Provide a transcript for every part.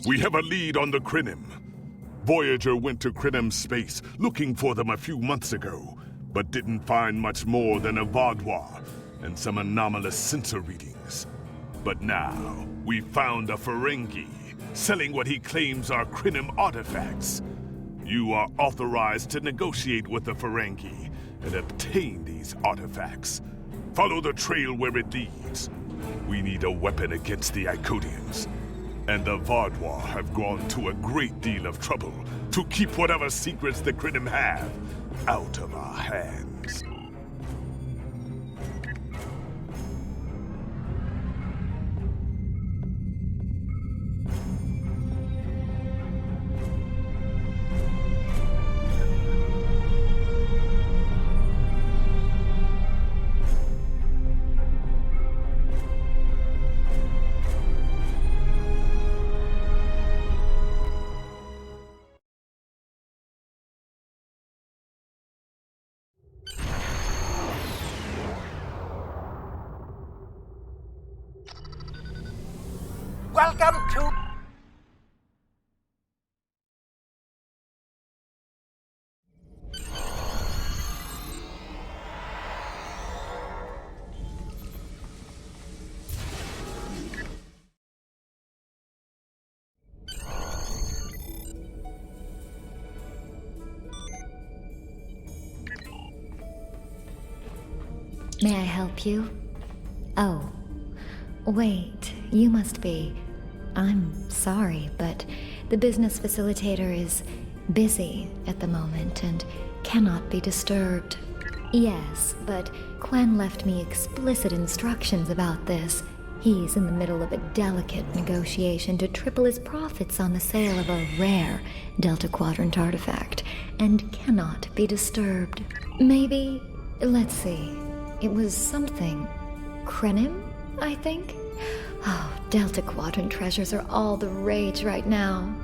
We have a lead on the Krenim. Voyager went to Krenim space looking for them a few months ago, but didn't find much more than a Vaudois and some anomalous sensor readings. But now, we found a Ferengi selling what he claims are Krenim artifacts. You are authorized to negotiate with the Ferengi and obtain these artifacts. Follow the trail where it leads. We need a weapon against the Icodians. And the Vaudois have gone to a great deal of trouble to keep whatever secrets the Krenim have out of our hands. Welcome to... May I help you? Oh, wait, you must be... I'm sorry, but the business facilitator is busy at the moment and cannot be disturbed. Yes, but Quen left me explicit instructions about this. He's in the middle of a delicate negotiation to triple his profits on the sale of a rare Delta Quadrant artifact, and cannot be disturbed. Maybe, let's see, it was something Krenim, I think? Oh, Delta Quadrant treasures are all the rage right now.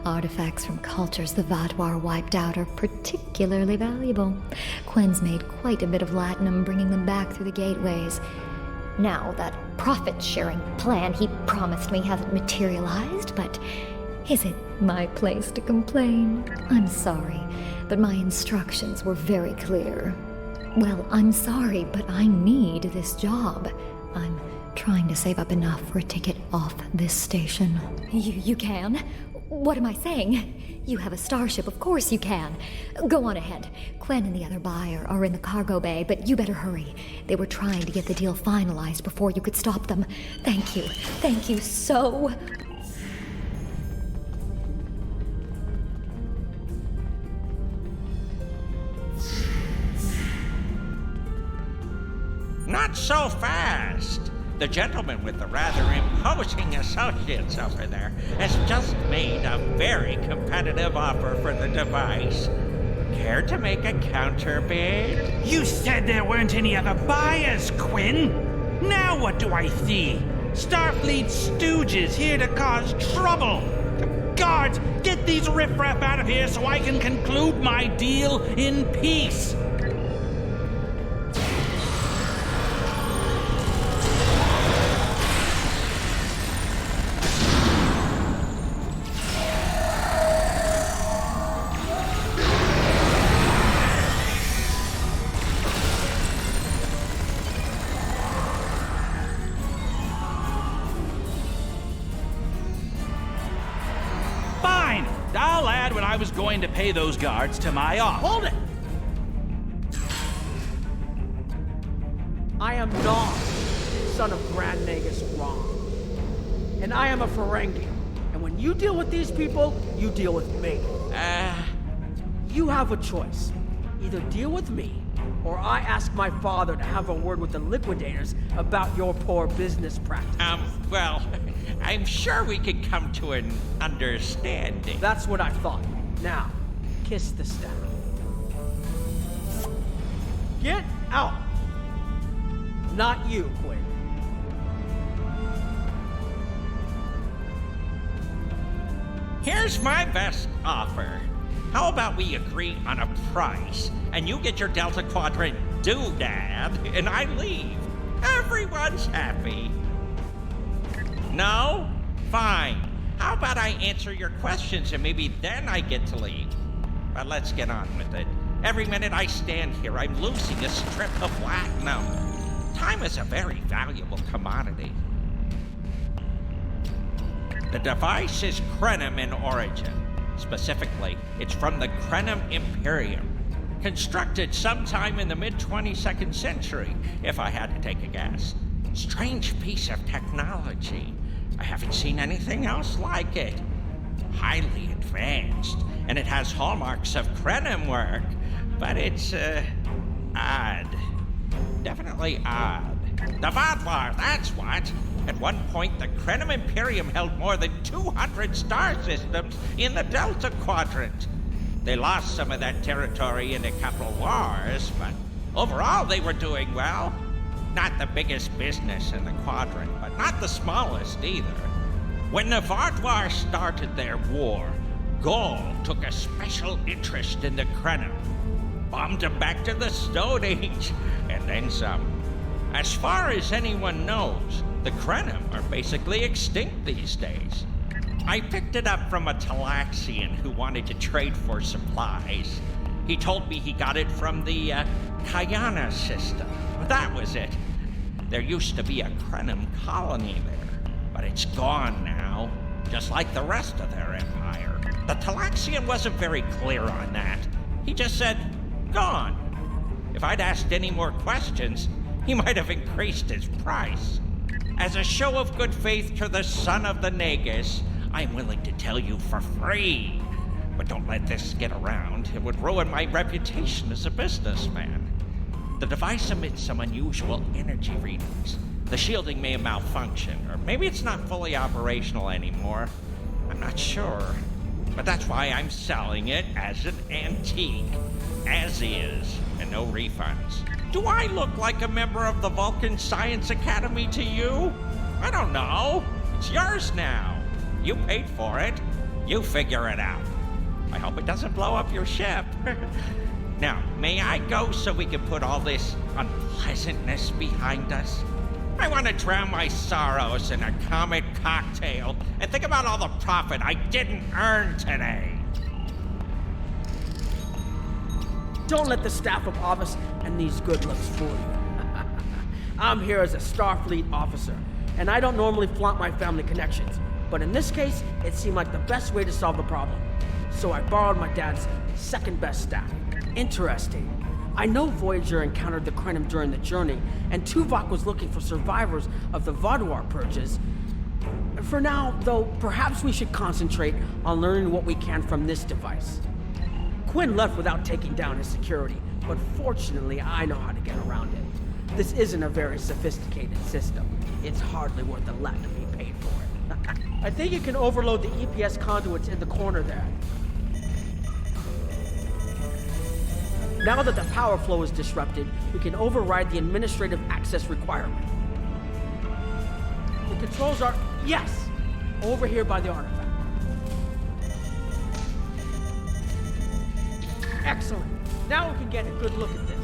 Artifacts from cultures the Vaudois wiped out are particularly valuable. Quen's made quite a bit of latinum bringing them back through the gateways. Now, that profit-sharing plan he promised me hasn't materialized, but is it my place to complain? I'm sorry, but my instructions were very clear. Well, I'm sorry, but I need this job. I'm trying to save up enough for a ticket off this station. You can? What am I saying? You have a starship, of course you can. Go on ahead. Quen and the other buyer are in the cargo bay, but you better hurry. They were trying to get the deal finalized before you could stop them. Thank you. Thank you so... Not so fast! The gentleman with the rather imposing associates over there has just made a very competitive offer for the device. Care to make a counterbid? You said there weren't any other buyers, Quinn. Now what do I see? Starfleet stooges here to cause trouble. Guards, get these riffraff out of here so I can conclude my deal in peace. I'll add what I was going to pay those guards to my offer. Hold it! I am not son of Grand Nagus Ron. And I am a Ferengi. And when you deal with these people, you deal with me. You have a choice. Either deal with me, or I ask my father to have a word with the liquidators about your poor business practices. Well, I'm sure we could come to an understanding. That's what I thought. Now, kiss the staff. Get out! Not you, Quinn. Here's my best offer. How about we agree on a price, and you get your Delta Quadrant doodad, and I leave. Everyone's happy. No? Fine. How about I answer your questions and maybe then I get to leave? But let's get on with it. Every minute I stand here, I'm losing a strip of platinum. Time is a very valuable commodity. The device is Krenim in origin. Specifically, it's from the Krenim Imperium. Constructed sometime in the mid-22nd century, if I had to take a guess. Strange piece of technology. I haven't seen anything else like it. Highly advanced, and it has hallmarks of Krenim work, but it's, odd. Definitely odd. The Vadlar, that's what! At one point, the Krenim Imperium held more than 200 star systems in the Delta Quadrant. They lost some of that territory in the capital wars, but overall they were doing well. Not the biggest business in the quadrant, but not the smallest either. When the Vadlar started their war, Gaul took a special interest in the Krenim. Bombed them back to the Stone Age, and then some. As far as anyone knows, the Krenim are basically extinct these days. I picked it up from a Talaxian who wanted to trade for supplies. He told me he got it from the Kayana system. That was it. There used to be a Krenim colony there, but it's gone now, just like the rest of their empire. The Talaxian wasn't very clear on that. He just said, gone. If I'd asked any more questions, he might have increased his price. As a show of good faith to the son of the Nagus, I'm willing to tell you for free. But don't let this get around. It would ruin my reputation as a businessman. The device emits some unusual energy readings. The shielding may have malfunctioned, or maybe it's not fully operational anymore. I'm not sure. But that's why I'm selling it as an antique. As is, and no refunds. Do I look like a member of the Vulcan Science Academy to you? I don't know. It's yours now. You paid for it. You figure it out. I hope it doesn't blow up your ship. Now, may I go so we can put all this unpleasantness behind us? I want to drown my sorrows in a comet cocktail and think about all the profit I didn't earn today. Don't let the staff of office and these good looks fool you. I'm here as a Starfleet officer, and I don't normally flaunt my family connections. But in this case, it seemed like the best way to solve the problem. So I borrowed my dad's second best staff. Interesting. I know Voyager encountered the Krenim during the journey, and Tuvok was looking for survivors of the Vadlar purges. For now, though, perhaps we should concentrate on learning what we can from this device. Quinn left without taking down his security, but fortunately I know how to get around it. This isn't a very sophisticated system. It's hardly worth a lot to be paid for it. I think you can overload the EPS conduits in the corner there. Now that the power flow is disrupted, we can override the administrative access requirement. The controls are, yes, over here by the artifact. Excellent. Now we can get a good look at this.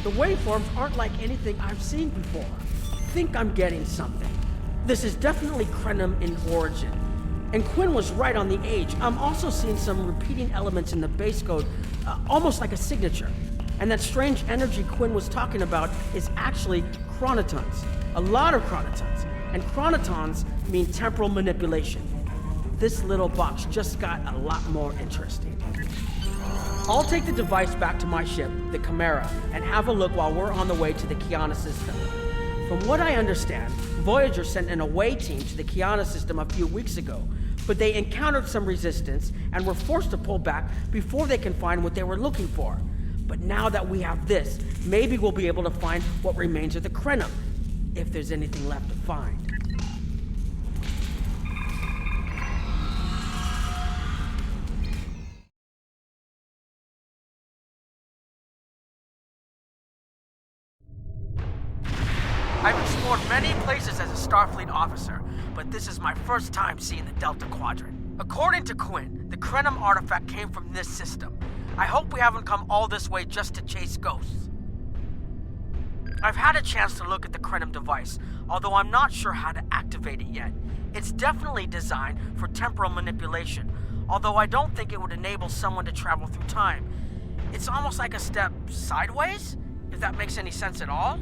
The waveforms aren't like anything I've seen before. Think I'm getting something. This is definitely Krenim in origin. And Quinn was right on the age. I'm also seeing some repeating elements in the base code, almost like a signature. And that strange energy Quinn was talking about is actually chronotons. A lot of chronotons. And chronotons mean temporal manipulation. This little box just got a lot more interesting. I'll take the device back to my ship, the Chimera, and have a look while we're on the way to the Kiana system. From what I understand, Voyager sent an away team to the Kiana system a few weeks ago, but they encountered some resistance and were forced to pull back before they can find what they were looking for. But now that we have this, maybe we'll be able to find what remains of the Krenim, if there's anything left to find. I've explored many places as a Starfleet officer, but this is my first time seeing the Delta Quadrant. According to Quinn, the Krenim artifact came from this system. I hope we haven't come all this way just to chase ghosts. I've had a chance to look at the Krenim device, although I'm not sure how to activate it yet. It's definitely designed for temporal manipulation, although I don't think it would enable someone to travel through time. It's almost like a step sideways, if that makes any sense at all.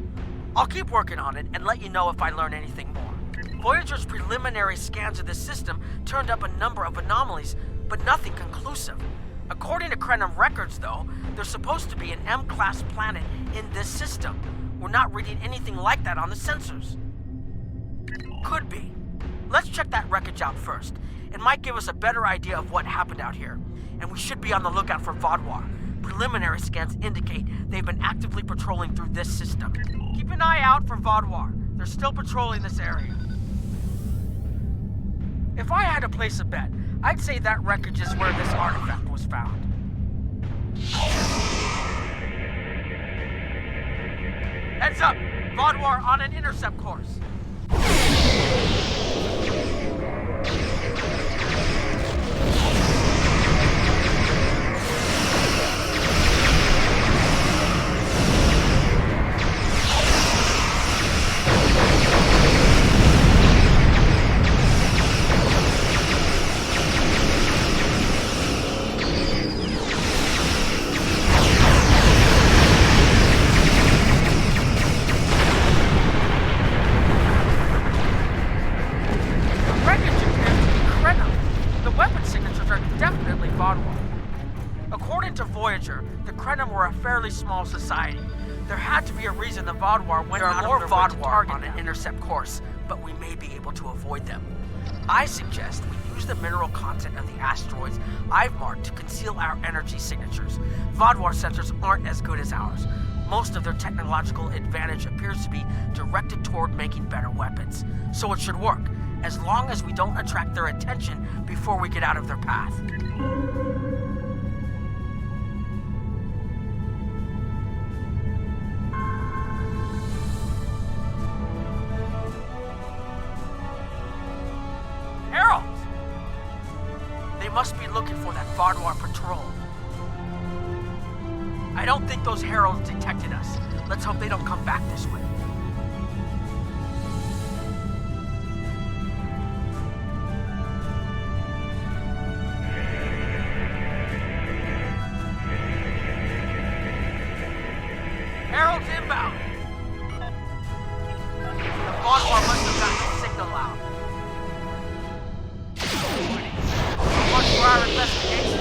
I'll keep working on it and let you know if I learn anything more. Voyager's preliminary scans of the system turned up a number of anomalies, but nothing conclusive. According to Krenim records, though, there's supposed to be an M-class planet in this system. We're not reading anything like that on the sensors. Could be. Let's check that wreckage out first. It might give us a better idea of what happened out here. And we should be on the lookout for Vaadwaur. Preliminary scans indicate they've been actively patrolling through this system. Keep an eye out for Vaadwaur. They're still patrolling this area. If I had to place a bet, I'd say that wreckage is where this artifact was found. Heads up! Vaadwaur on an intercept course. According to Voyager, the Krenim were a fairly small society. There had to be a reason the Vaadwaur went out of their way to target on an intercept course, but we may be able to avoid them. I suggest we use the mineral content of the asteroids I've marked to conceal our energy signatures. Vaadwaur sensors aren't as good as ours. Most of their technological advantage appears to be directed toward making better weapons. So it should work, as long as we don't attract their attention before we get out of their path. Must be looking for that Vaadwaur patrol. I don't think those heralds detected us. Let's hope they don't come back this way. Heralds inbound. The Vaadwaur must have gotten the signal out. For our investigation.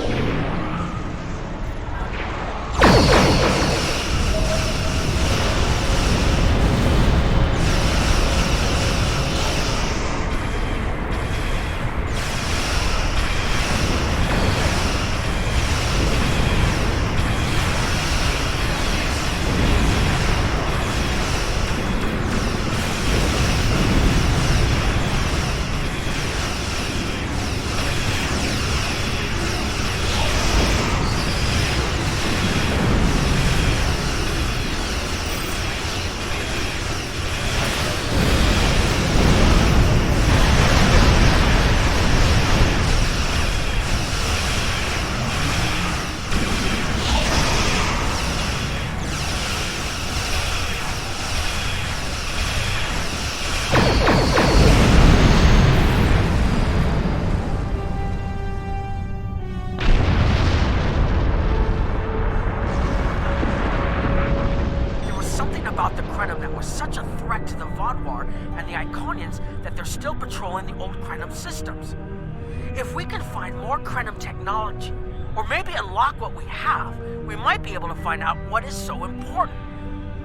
Such a threat to the Vaadwaur and the Iconians that they're still patrolling the old Krenim systems. If we can find more Krenim technology, or maybe unlock what we have, we might be able to find out what is so important.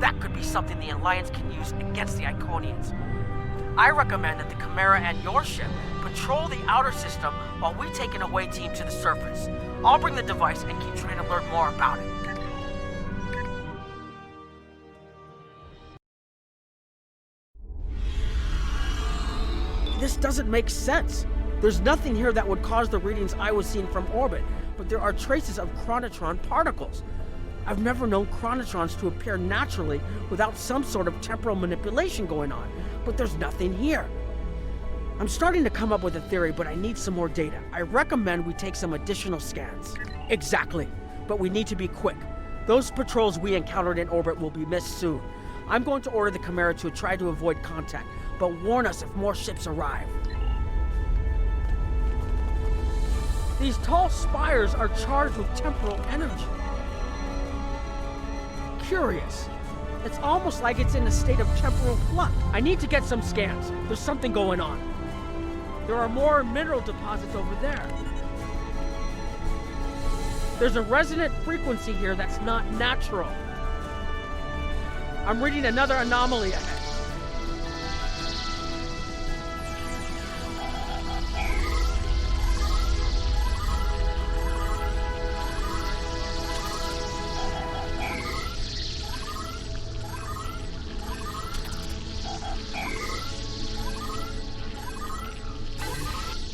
That could be something the Alliance can use against the Iconians. I recommend that the Chimera and your ship patrol the outer system while we take an away team to the surface. I'll bring the device and keep trying to learn more about it. This doesn't make sense. There's nothing here that would cause the readings I was seeing from orbit, but there are traces of chronotron particles. I've never known chronotrons to appear naturally without some sort of temporal manipulation going on, but there's nothing here. I'm starting to come up with a theory, but I need some more data. I recommend we take some additional scans. Exactly, but we need to be quick. Those patrols we encountered in orbit will be missed soon. I'm going to order the Chimera to try to avoid contact, but warn us if more ships arrive. These tall spires are charged with temporal energy. Curious. It's almost like it's in a state of temporal flux. I need to get some scans. There's something going on. There are more mineral deposits over there. There's a resonant frequency here that's not natural. I'm reading another anomaly ahead.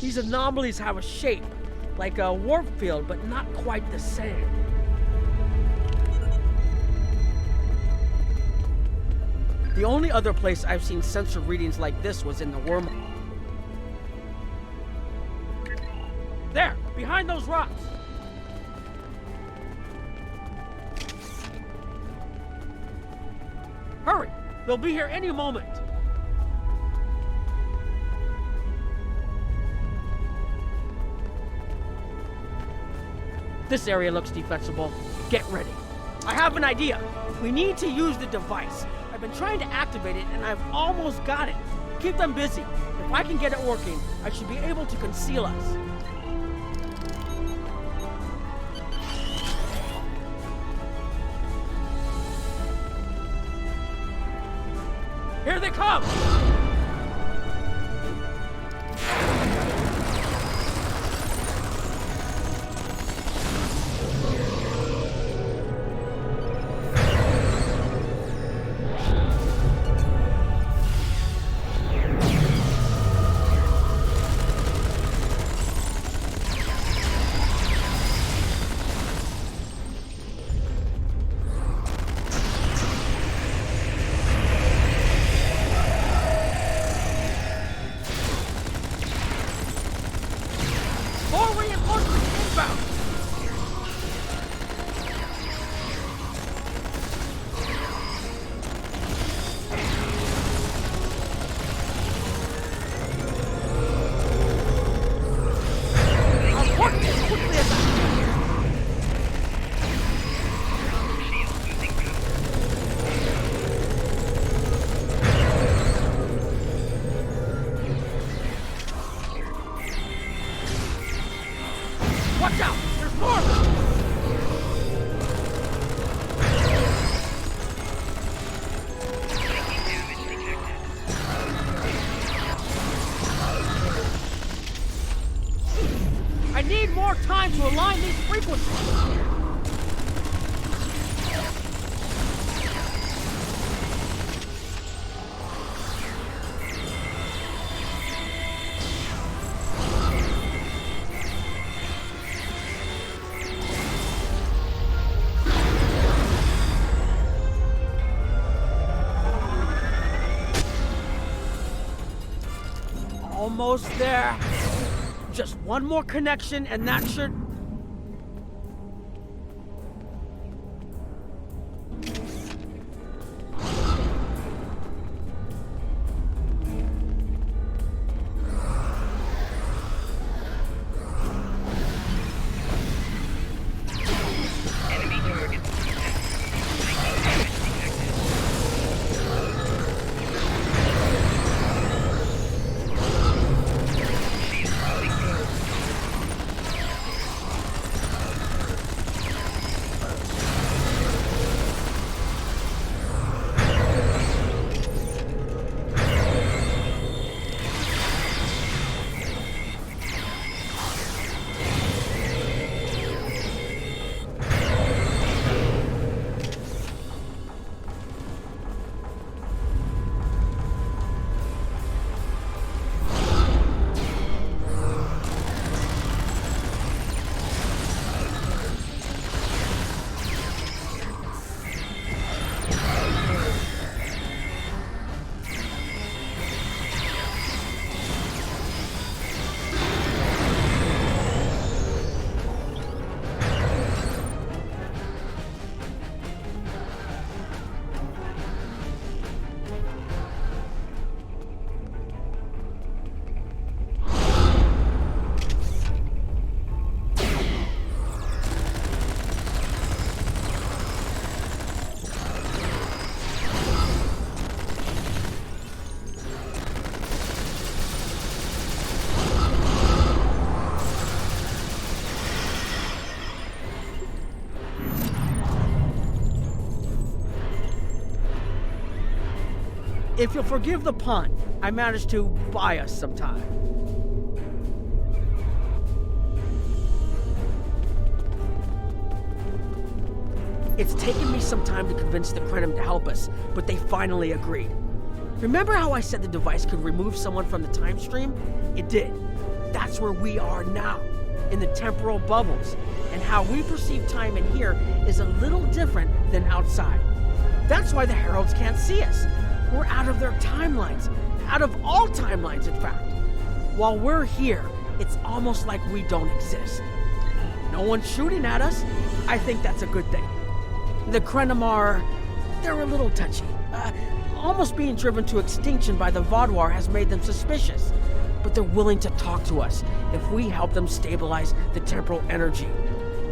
These anomalies have a shape, like a warp field, but not quite the same. The only other place I've seen sensor readings like this was in the wormhole. There, behind those rocks. Hurry, they'll be here any moment. This area looks defensible. Get ready. I have an idea. We need to use the device. I've been trying to activate it, and I've almost got it. Keep them busy. If I can get it working, I should be able to conceal us. Here they come! Watch out! There's more of them! I need more time to align these frequencies! Almost there. Just one more connection and that should... If you'll forgive the pun, I managed to buy us some time. It's taken me some time to convince the Krenim to help us, but they finally agreed. Remember how I said the device could remove someone from the time stream? It did. That's where we are now, in the temporal bubbles. And how we perceive time in here is a little different than outside. That's why the Heralds can't see us. We're out of their timelines. Out of all timelines, in fact. While we're here, it's almost like we don't exist. No one's shooting at us. I think that's a good thing. The Krenim they're a little touchy. Almost being driven to extinction by the Vaadwaur has made them suspicious. But they're willing to talk to us if we help them stabilize the temporal energy.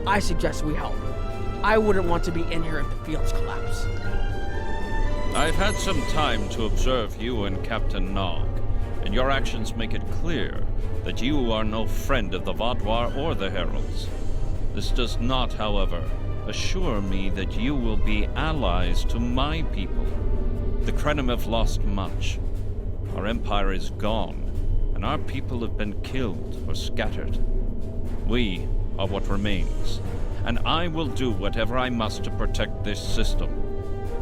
I suggest we help. I wouldn't want to be in here if the fields collapse. I've had some time to observe you and Captain Nog, and your actions make it clear that you are no friend of the Vaadwaur or the Heralds. This does not, however, assure me that you will be allies to my people. The Krenim have lost much. Our empire is gone, and our people have been killed or scattered. We are what remains, and I will do whatever I must to protect this system,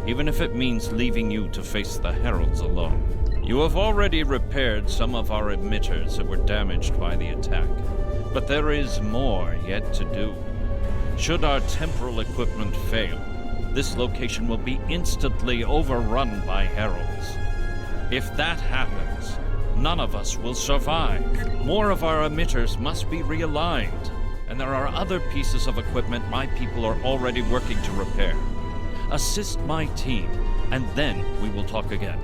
even if it means leaving you to face the Heralds alone. You have already repaired some of our emitters that were damaged by the attack, but there is more yet to do. Should our temporal equipment fail, this location will be instantly overrun by Heralds. If that happens, none of us will survive. More of our emitters must be realigned, and there are other pieces of equipment my people are already working to repair. Assist my team, and then we will talk again.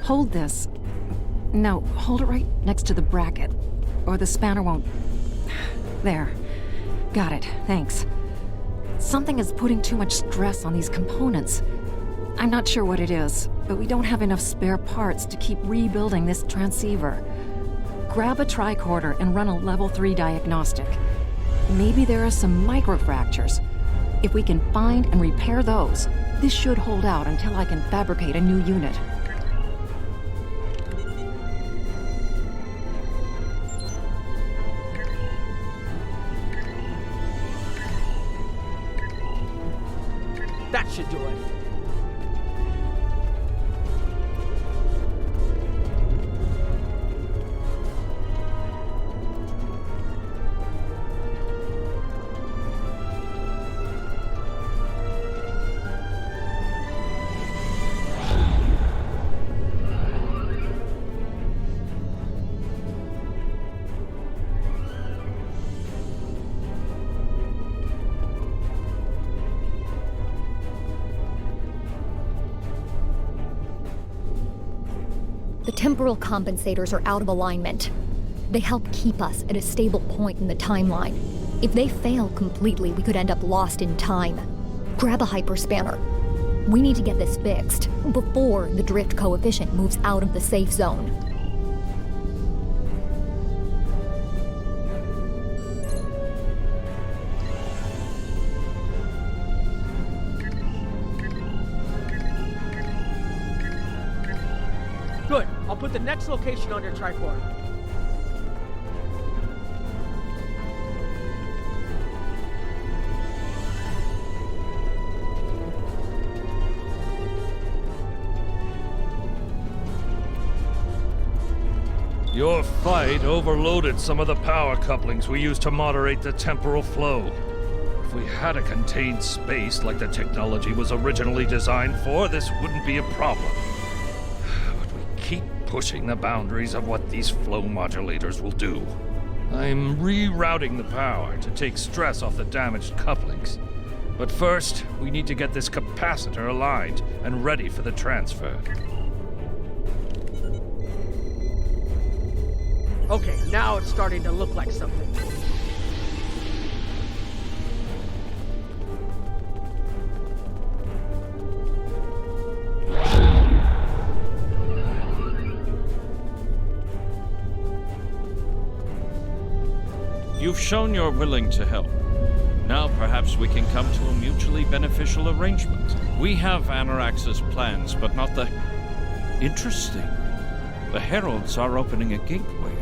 Hold this. No, hold it right next to the bracket, or the spanner won't... There. Got it, thanks. Something is putting too much stress on these components. I'm not sure what it is, but we don't have enough spare parts to keep rebuilding this transceiver. Grab a tricorder and run a level 3 diagnostic. Maybe there are some microfractures. If we can find and repair those, this should hold out until I can fabricate a new unit. That should do it. The temporal compensators are out of alignment. They help keep us at a stable point in the timeline. If they fail completely, we could end up lost in time. Grab a hyperspanner. We need to get this fixed before the drift coefficient moves out of the safe zone. Good. I'll put the next location on your tricorder. Your fight overloaded some of the power couplings we used to moderate the temporal flow. If we had a contained space like the technology was originally designed for, this wouldn't be a problem. But we keep pushing the boundaries of what these flow modulators will do. I'm rerouting the power to take stress off the damaged couplings. But first, we need to get this capacitor aligned and ready for the transfer. Okay, now it's starting to look like something. You've shown you're willing to help. Now perhaps we can come to a mutually beneficial arrangement. We have Anarax's plans, but not the... Interesting. The Heralds are opening a gateway.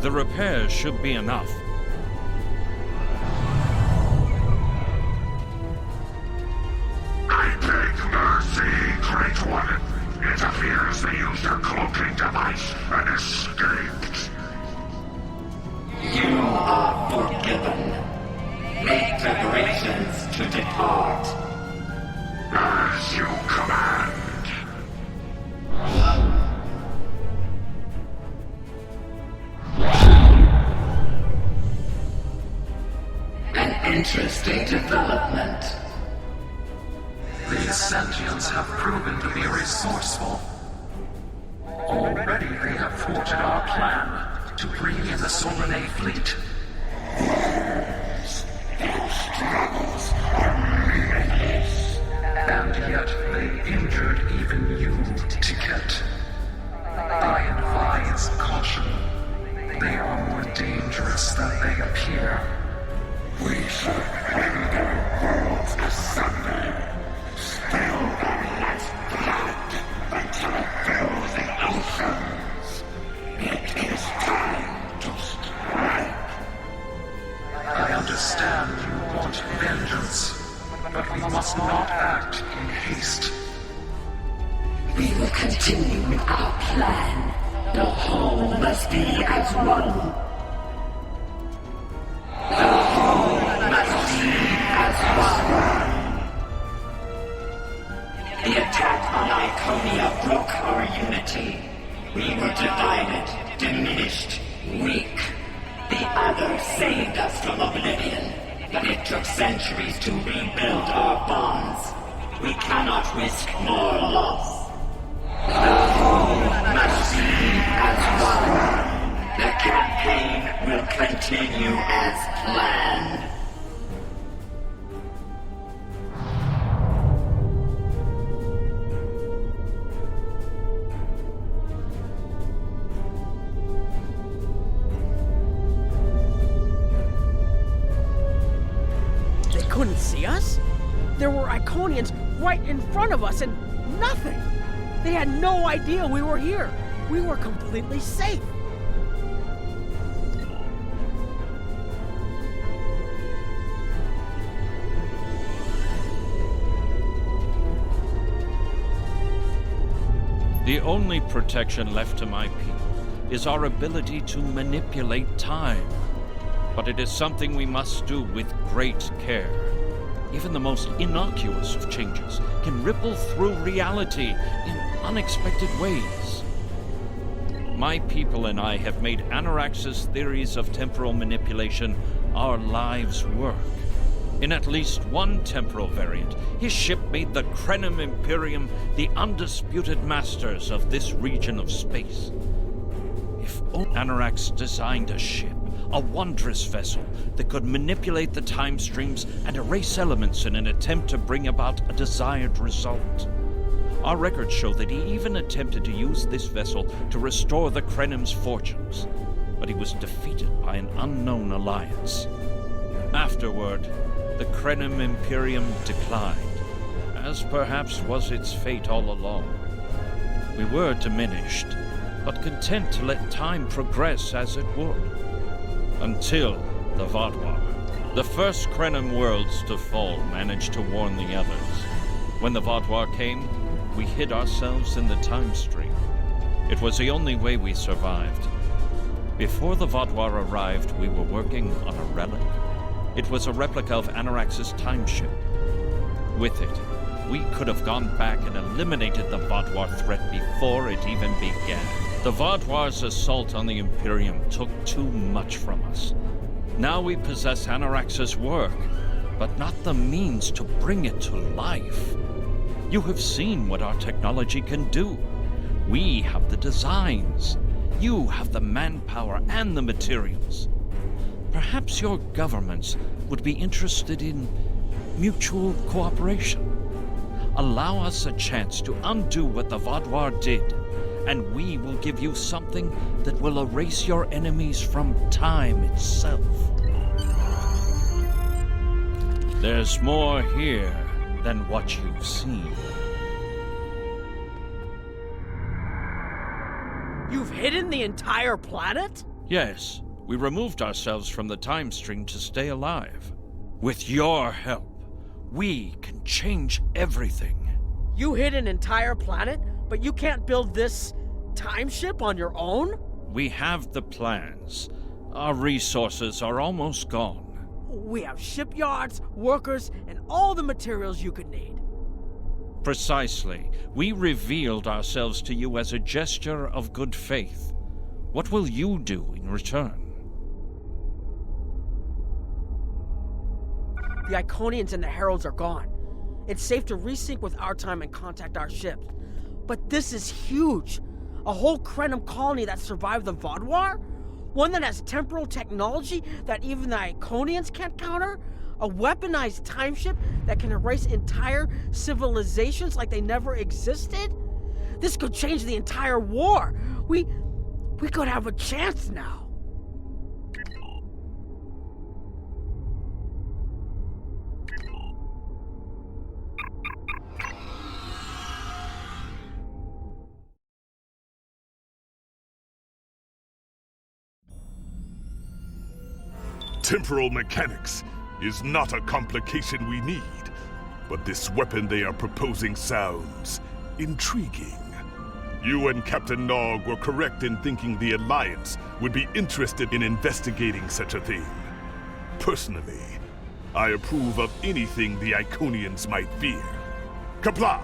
The repairs should be enough. I beg mercy, Great One. It appears they used a cloaking device and escaped. You are forgiven. Make preparations to depart. As you command. An interesting development. These sentients have proven to be resourceful. Already they have thwarted our plan to bring in the Solanae fleet. Their struggles are limitless. And yet they injured even you, Ticket. I advise caution. They are more dangerous than they appear. We should render worlds asunder. Spill Baronet's blood until it fills the oceans. It is time to strike. I understand you want vengeance, but we must not act in haste. We will continue with our plan. The whole must be as one. The whole must be as one. The attack on Iconia broke our unity. We were divided, diminished, weak. The others saved us from oblivion, but it took centuries to rebuild our bonds. We cannot risk more loss. The whole must be as one. The campaign will continue as planned. They couldn't see us? There were Iconians right in front of us and nothing! They had no idea we were here. We were completely safe. The only protection left to my people is our ability to manipulate time. But it is something we must do with great care. Even the most innocuous of changes can ripple through reality in unexpected ways. My people and I have made Anarax's theories of temporal manipulation our lives' work. In at least one temporal variant, his ship made the Krenim Imperium the undisputed masters of this region of space. If Anarax designed a ship, a wondrous vessel that could manipulate the time streams and erase elements in an attempt to bring about a desired result. Our records show that he even attempted to use this vessel to restore the Krenim's fortunes, but he was defeated by an unknown alliance. Afterward, the Krenim Imperium declined, as perhaps was its fate all along. We were diminished, but content to let time progress as it would. Until the Vaadwaur. The first Krenim worlds to fall managed to warn the others. When the Vaadwaur came, we hid ourselves in the time stream. It was the only way we survived. Before the Vaadwaur arrived, we were working on a relic. It was a replica of Anarax's time ship. With it, we could have gone back and eliminated the Vaadwaur threat before it even began. The Vaadwaur's assault on the Imperium took too much from us. Now we possess Anorax's work, but not the means to bring it to life. You have seen what our technology can do. We have the designs. You have the manpower and the materials. Perhaps your governments would be interested in mutual cooperation. Allow us a chance to undo what the Vaadwaur did, and we will give you something that will erase your enemies from time itself. There's more here than what you've seen. You've hidden the entire planet? Yes, we removed ourselves from the time stream to stay alive. With your help, we can change everything. You hid an entire planet, but you can't build this time ship on your own? We have the plans. Our resources are almost gone. We have shipyards, workers, and all the materials you could need. Precisely. We revealed ourselves to you as a gesture of good faith. What will you do in return? The Iconians and the Heralds are gone. It's safe to resync with our time and contact our ships. But this is huge. A whole Krenim colony that survived the Vaadwaur? One that has temporal technology that even the Iconians can't counter? A weaponized time ship that can erase entire civilizations like they never existed? This could change the entire war. We could have a chance now. Temporal mechanics is not a complication we need, but this weapon they are proposing sounds intriguing. You and Captain Nog were correct in thinking the Alliance would be interested in investigating such a thing. Personally, I approve of anything the Iconians might fear. Kapla!